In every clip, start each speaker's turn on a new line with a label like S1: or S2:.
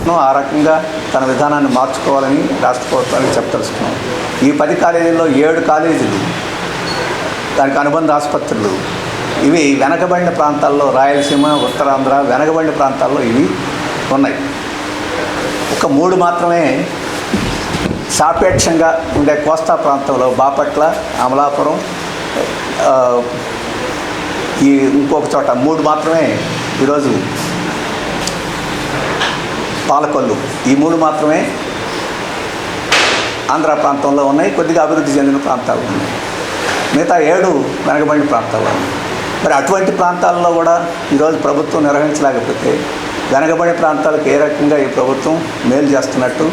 S1: తెలుసుకున్నాం. ఆ రకంగా తన విధానాన్ని మార్చుకోవాలని రాష్ట్ర ప్రభుత్వానికి చెప్పదలుచుకున్నాం. ఈ 10 కాలేజీల్లో 7 కాలేజీలు, దానికి అనుబంధ ఆసుపత్రులు ఇవి వెనకబడిన ప్రాంతాల్లో, రాయలసీమ, ఉత్తరాంధ్ర వెనకబడిన ప్రాంతాల్లో ఇవి ఉన్నాయి. ఒక 3 మాత్రమే సాపేక్షంగా ఉండే కోస్తా ప్రాంతంలో బాపట్ల, అమలాపురం, ఈ ఇంకొక చోట 3 మాత్రమే ఈరోజు పాలకొల్లు, ఈ 3 మాత్రమే ఆంధ్ర ప్రాంతంలో ఉన్నాయి. కొద్దిగా అభివృద్ధి చెందిన ప్రాంతాలు ఉన్నాయి. మిగతా 7 వెనకబడిన ప్రాంతాలు. మరి అటువంటి ప్రాంతాల్లో కూడా ఈరోజు ప్రభుత్వం నిర్వహించలేకపోతే వెనకబడిన ప్రాంతాలకు ఏ రకంగా ఈ ప్రభుత్వం మేలు చేస్తున్నట్టు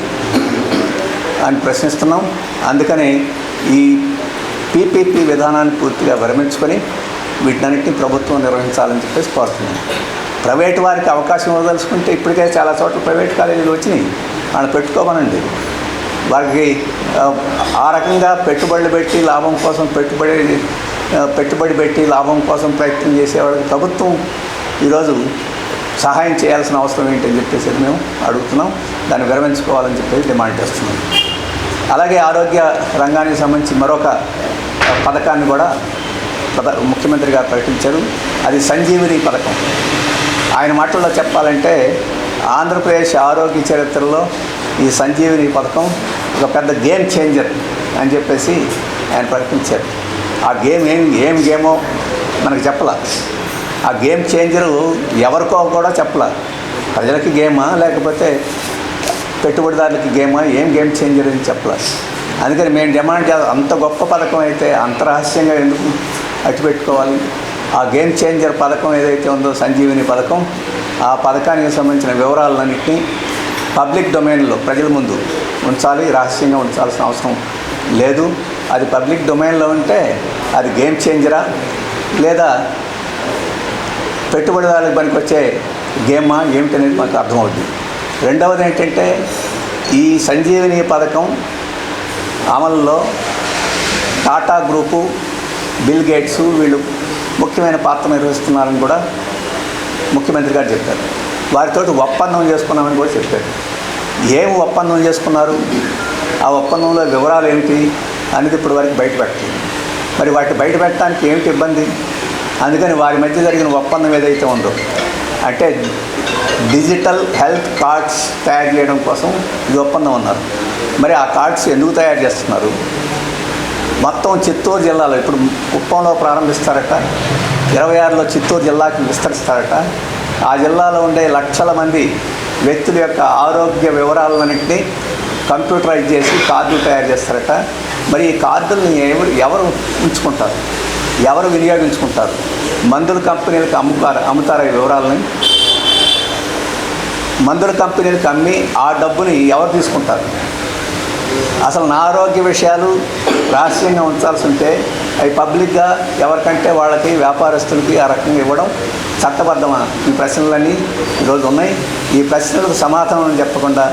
S1: అని ప్రశ్నిస్తున్నాం. అందుకని ఈ పీపీపీ విధానాన్ని పూర్తిగా విరమించుకొని వీటన్నిటిని ప్రభుత్వం నిర్వహించాలని చెప్పేసి కోరుతున్నాం. ప్రైవేటు వారికి అవకాశం ఇవ్వదలుచుకుంటే ఇప్పటికే చాలా చోట్ల ప్రైవేట్ కాలేజీలు వచ్చినాయి, వాళ్ళు పెట్టుకోమనండి. వారికి ఆ రకంగా పెట్టుబడులు పెట్టి లాభం కోసం పెట్టుబడి పెట్టి లాభం కోసం ప్రయత్నం చేసేవాళ్ళకి ప్రభుత్వం ఈరోజు సహాయం చేయాల్సిన అవసరం ఏంటని చెప్పేసి మేము అడుగుతున్నాం. దాన్ని విరమించుకోవాలని చెప్పేసి డిమాండ్ చేస్తున్నాం. అలాగే ఆరోగ్య రంగానికి సంబంధించి మరొక పథకాన్ని కూడా ముఖ్యమంత్రి గారు ప్రకటించారు. అది సంజీవిని పథకం. ఆయన మాటల్లో చెప్పాలంటే ఆంధ్రప్రదేశ్ ఆరోగ్య చరిత్రలో ఈ సంజీవిని పథకం ఒక పెద్ద గేమ్ చేంజర్ అని చెప్పేసి ఆయన ప్రకటించారు. ఆ గేమ్ ఏం గేమో మనకు చెప్పలా. ఆ గేమ్ చేంజరు ఎవరికో కూడా చెప్పలా. ప్రజలకి గేమా లేకపోతే పెట్టుబడిదారులకి గేమా, ఏం గేమ్ చేంజర్ అని చెప్పలా. అందుకని మేము డిమాండ్ చేయాలి, అంత గొప్ప పథకం అయితే అంత రహస్యంగా ఎందుకు అట్టిపెట్టుకోవాలి? ఆ గేమ్ చేంజర్ పథకం ఏదైతే ఉందో సంజీవిని పథకం, ఆ పథకానికి సంబంధించిన వివరాలన్నింటినీ పబ్లిక్ డొమైన్లో ప్రజల ముందు ఉంచాలి. రహస్యంగా ఉంచాల్సిన అవసరం లేదు. అది పబ్లిక్ డొమైన్లో ఉంటే అది గేమ్ చేంజరా లేదా పెట్టుబడిదారులకు పనికొచ్చే గేమా ఏమిటనేది మాకు అర్థమవుతుంది. రెండవది ఏంటంటే ఈ సంజీవిని పథకం అమలులో టాటా గ్రూపు, బిల్ గేట్స్ వీళ్ళు ముఖ్యమైన పాత్ర నిర్వహిస్తున్నారని కూడా ముఖ్యమంత్రి గారు చెప్పారు. వారితో ఒప్పందం చేసుకున్నామని కూడా చెప్పారు. ఏం ఒప్పందం చేసుకున్నారు, ఆ ఒప్పందంలో వివరాలు ఏమిటి అనేది ఇప్పుడు వరకు బయటపెట్టలేదు. మరి వాటిని బయట పెట్టడానికి ఏమిటి ఇబ్బంది? అందుకని వారి మధ్య జరిగిన ఒప్పందం ఏదైతే ఉందో, అంటే డిజిటల్ హెల్త్ కార్డ్స్ తయారు చేయడం కోసం ఈ ఒప్పందం ఉన్నారు. మరి ఆ కార్డ్స్ ఎందుకు తయారు చేస్తున్నారు? మొత్తం చిత్తూరు జిల్లాలో ఇప్పుడు కుప్పంలో ప్రారంభిస్తారట, 26లో చిత్తూరు జిల్లాకి విస్తరిస్తారట. ఆ జిల్లాలో ఉండే లక్షల మంది వ్యక్తుల యొక్క ఆరోగ్య వివరాలన్నింటినీ కంప్యూటరైజ్ చేసి కార్డులు తయారు చేస్తారట. మరి ఈ కార్డుల్ని ఎవరు ఉంచుకుంటారు, ఎవరు వినియోగించుకుంటారు? మందుల కంపెనీలకు అమ్ముతారు ఈ వివరాలని. మందుల కంపెనీలకు అమ్మి ఆ డబ్బుని ఎవరు తీసుకుంటారు? అసలు నా ఆరోగ్య విషయాలు రహస్యంగా ఉంచాల్సి ఉంటే అవి పబ్లిక్గా ఎవరికంటే వాళ్ళకి, వ్యాపారస్తులకి ఆ రకంగా ఇవ్వడం చట్టబద్ధమా? ఈ ప్రశ్నలన్నీ ఈరోజు ఉన్నాయి. ఈ ప్రశ్నలకు సమాధానం చెప్పకుండా